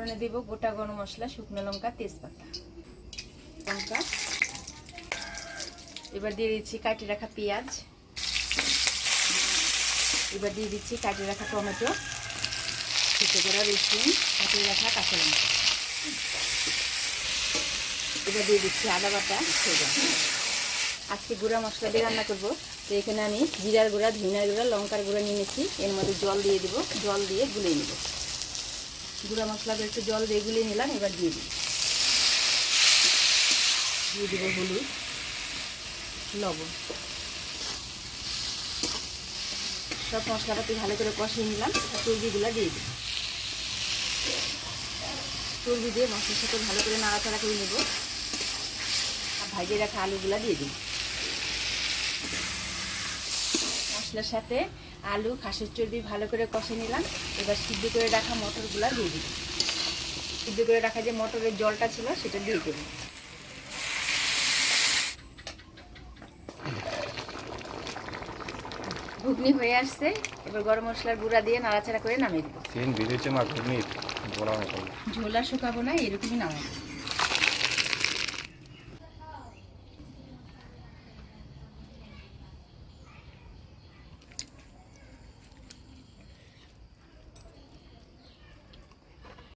ফোড়নে দেব গোটা গরম মশলা, শুকনো লঙ্কা, তেজপাতা, লঙ্কা। এবার দিয়ে দিচ্ছি কাটিয়ে রাখা পেঁয়াজ, এবার দিয়ে দিচ্ছি কাটিয়ে রাখা টমেটো, কুচো করা রসুন, কাটিয়ে রাখা কাঁচা লঙ্কা। এবার দিয়ে দিচ্ছি আদা বাটা। আজকে গুঁড়া মশলা দিয়ে রান্না করবো, তো এখানে আমি জিরার গুঁড়া, ধনিয়ার গুঁড়া, লঙ্কার গুঁড়া নিয়ে নিচ্ছি। এর মধ্যে জল দিয়ে দেবো, জল দিয়ে গুলিয়ে নেব। গুঁড়া মশলাটা একটু জল দিয়ে গুলিয়ে নিলাম। এবার দিয়ে দেবো হলুদ, লবণ। সব মশলাপাতি ভালো করে কষিয়ে নিলাম। চর্বিগুলো দিয়ে দিই, চর্বি দিয়ে মশলার সাথে ভালো করে নাড়াচাড়া করে নেব। আর ভাজিয়ে রাখা আলুগুলা দিয়ে দিই। মশলার সাথে আলু, খাসির চর্বি ভালো করে কষে নিলাম। এবার সিদ্ধ করে রাখা মটরগুলা দিয়ে দিই। সিদ্ধ করে রাখা যে মটরের জলটা ছিল সেটা দিয়ে দেব। ঘুগনি হয়ে আসছে। এবার গরম মশলার গুঁড়া দিয়ে নাড়াচাড়া করে নামিয়ে দেবো। ঝোলা ঝোলা শুকাবো না, এরকমই নামাবো।